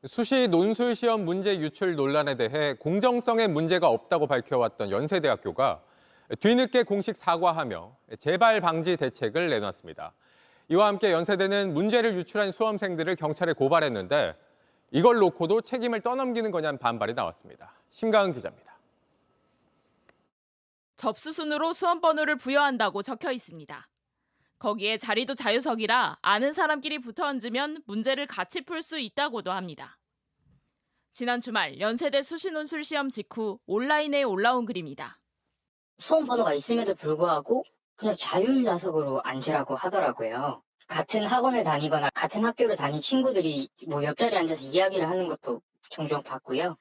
수시 논술 시험 문제 유출 논란에 대해 공정성에 문제가 없다고 밝혀왔던 연세대학교가 뒤늦게 공식 사과하며 재발 방지 대책을 내놨습니다. 이와 함께 연세대는 문제를 유출한 수험생들을 경찰에 고발했는데 이걸 놓고도 책임을 떠넘기는 거냐는 반발이 나왔습니다. 심가은 기자입니다. 접수순으로 수험번호를 부여한다고 적혀 있습니다. 거기에 자리도 자유석이라 아는 사람끼리 붙어 앉으면 문제를 같이 풀 수 있다고도 합니다. 지난 주말 연세대 수시논술 시험 직후 온라인에 올라온 글입니다. 수험 번호가 있음에도 불구하고 그냥 자율좌석으로 앉으라고 하더라고요. 같은 학원을 다니거나 같은 학교를 다닌 친구들이 옆자리에 앉아서 이야기를 하는 것도 종종 봤고요.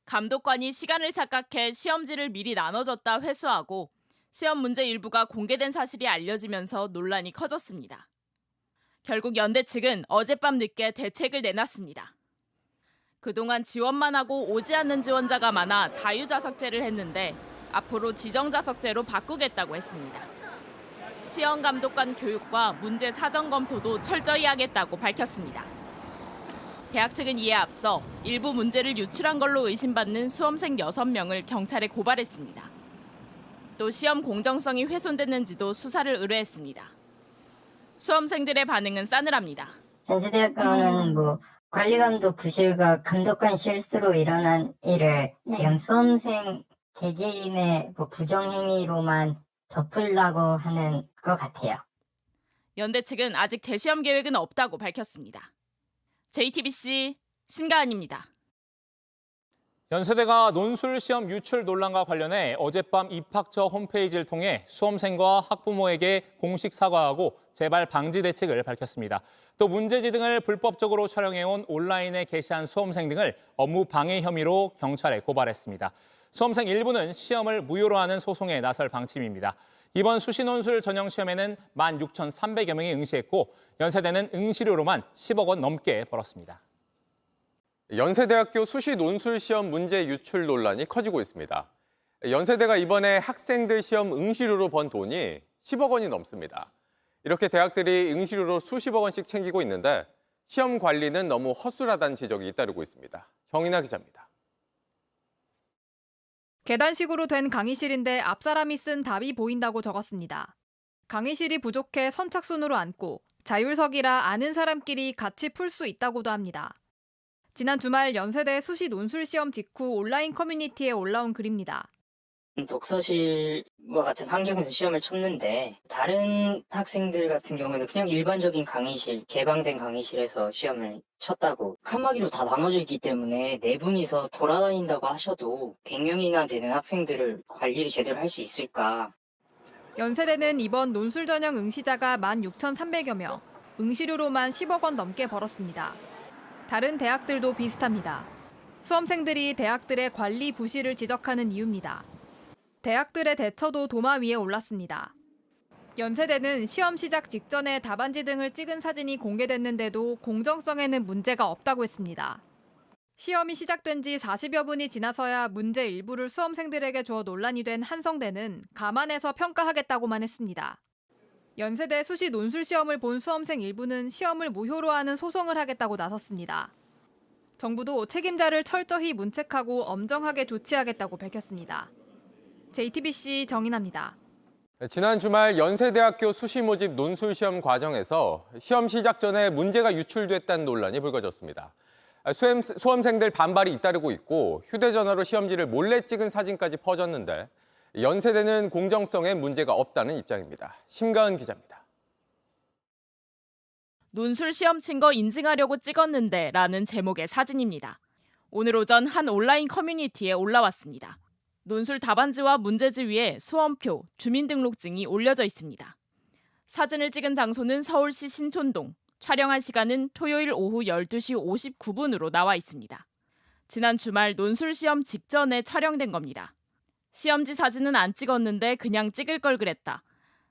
감독관이 시간을 착각해 시험지를 미리 나눠줬다 회수하고 시험 문제 일부가 공개된 사실이 알려지면서 논란이 커졌습니다. 결국 연대 측은 어젯밤 늦게 대책을 내놨습니다. 그동안 지원만 하고 오지 않는 지원자가 많아 자유좌석제를 했는데 앞으로 지정좌석제로 바꾸겠다고 했습니다. 시험 감독관 교육과 문제 사전 검토도 철저히 하겠다고 밝혔습니다. 대학 측은 이에 앞서 일부 문제를 유출한 걸로 의심받는 수험생 6명을 경찰에 고발했습니다. 또 시험 공정성이 훼손됐는지도 수사를 의뢰했습니다. 수험생들의 반응은 싸늘합니다. 연세대학교는 관리감독 부실과 감독관 실수로 일어난 일을 지금 수험생 개개인의 부정행위로만 덮으려고 하는 것 같아요. 연대 측은 아직 재시험 계획은 없다고 밝혔습니다. JTBC 심가은입니다. 연세대가 논술 시험 유출 논란과 관련해 어젯밤 입학처 홈페이지를 통해 수험생과 학부모에게 공식 사과하고 재발 방지 대책을 밝혔습니다. 또 문제지 등을 불법적으로 촬영해온 온라인에 게시한 수험생 등을 업무 방해 혐의로 경찰에 고발했습니다. 수험생 일부는 시험을 무효로 하는 소송에 나설 방침입니다. 이번 수시논술 전형 시험에는 16,300여 명이 응시했고 연세대는 응시료로만 10억 원 넘게 벌었습니다. 연세대학교 수시 논술 시험 문제 유출 논란이 커지고 있습니다. 연세대가 이번에 학생들 시험 응시료로 번 돈이 10억 원이 넘습니다. 이렇게 대학들이 응시료로 수십억 원씩 챙기고 있는데 시험 관리는 너무 허술하다는 지적이 잇따르고 있습니다. 정인아 기자입니다. 계단식으로 된 강의실인데 앞사람이 쓴 답이 보인다고 적었습니다. 강의실이 부족해 선착순으로 앉고 자율석이라 아는 사람끼리 같이 풀 수 있다고도 합니다. 지난 주말 연세대 수시 논술 시험 직후 온라인 커뮤니티에 올라온 글입니다. 독서실과 같은 환경에서 시험을 쳤는데 다른 학생들 같은 경우에는 그냥 일반적인 강의실, 개방된 강의실에서 시험을 쳤다고 칸막이로 다 나눠져 있기 때문에 네 분이서 돌아다닌다고 하셔도 100명이나 되는 학생들을 관리를 제대로 할 수 있을까? 연세대는 이번 논술 전형 응시자가 16,300여 명, 응시료로만 10억 원 넘게 벌었습니다. 다른 대학들도 비슷합니다. 수험생들이 대학들의 관리 부실을 지적하는 이유입니다. 대학들의 대처도 도마 위에 올랐습니다. 연세대는 시험 시작 직전에 답안지 등을 찍은 사진이 공개됐는데도 공정성에는 문제가 없다고 했습니다. 시험이 시작된 지 40여 분이 지나서야 문제 일부를 수험생들에게 줘 논란이 된 한성대는 감안해서 평가하겠다고만 했습니다. 연세대 수시 논술 시험을 본 수험생 일부는 시험을 무효로 하는 소송을 하겠다고 나섰습니다. 정부도 책임자를 철저히 문책하고 엄정하게 조치하겠다고 밝혔습니다. JTBC 정인아입니다. 지난 주말 연세대학교 수시 모집 논술 시험 과정에서 시험 시작 전에 문제가 유출됐다는 논란이 불거졌습니다. 수험생들 반발이 잇따르고 있고 휴대전화로 시험지를 몰래 찍은 사진까지 퍼졌는데 연세대는 공정성에 문제가 없다는 입장입니다. 심가은 기자입니다. 논술 시험 친 거 인증하려고 찍었는데 라는 제목의 사진입니다. 오늘 오전 한 온라인 커뮤니티에 올라왔습니다. 논술 답안지와 문제지 위에 수험표, 주민등록증이 올려져 있습니다. 사진을 찍은 장소는 서울시 신촌동, 촬영한 시간은 토요일 오후 12시 59분으로 나와 있습니다. 지난 주말 논술 시험 직전에 촬영된 겁니다. 시험지 사진은 안 찍었는데 그냥 찍을 걸 그랬다.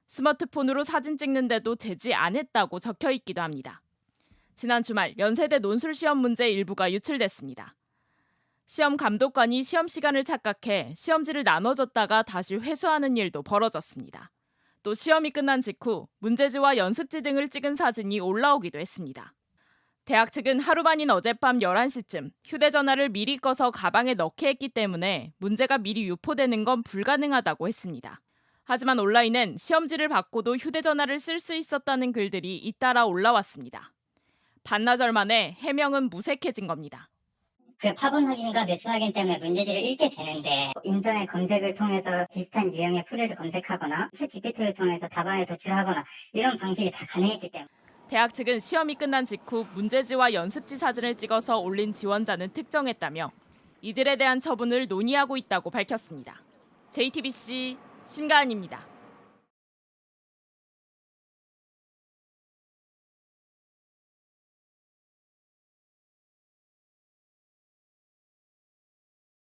스마트폰으로 사진 찍는데도 제지 안 했다고 적혀 있기도 합니다. 지난 주말 연세대 논술 시험 문제 일부가 유출됐습니다. 시험 감독관이 시험 시간을 착각해 시험지를 나눠줬다가 다시 회수하는 일도 벌어졌습니다. 또 시험이 끝난 직후 문제지와 연습지 등을 찍은 사진이 올라오기도 했습니다. 대학 측은 하루 만인 어젯밤 11시쯤 휴대전화를 미리 꺼서 가방에 넣게 했기 때문에 문제가 미리 유포되는 건 불가능하다고 했습니다. 하지만 온라인엔 시험지를 받고도 휴대전화를 쓸 수 있었다는 글들이 잇따라 올라왔습니다. 반나절 만에 해명은 무색해진 겁니다. 그 파본 확인과 매수 확인 때문에 문제지를 읽게 되는데 인터넷 검색을 통해서 비슷한 유형의 풀이를 검색하거나 챗GPT를 통해서 답안을 도출하거나 이런 방식이 다 가능했기 때문에 대학 측은 시험이 끝난 직후 문제지와 연습지 사진을 찍어서 올린 지원자는 특정했다며 이들에 대한 처분을 논의하고 있다고 밝혔습니다. JTBC 신가은입니다.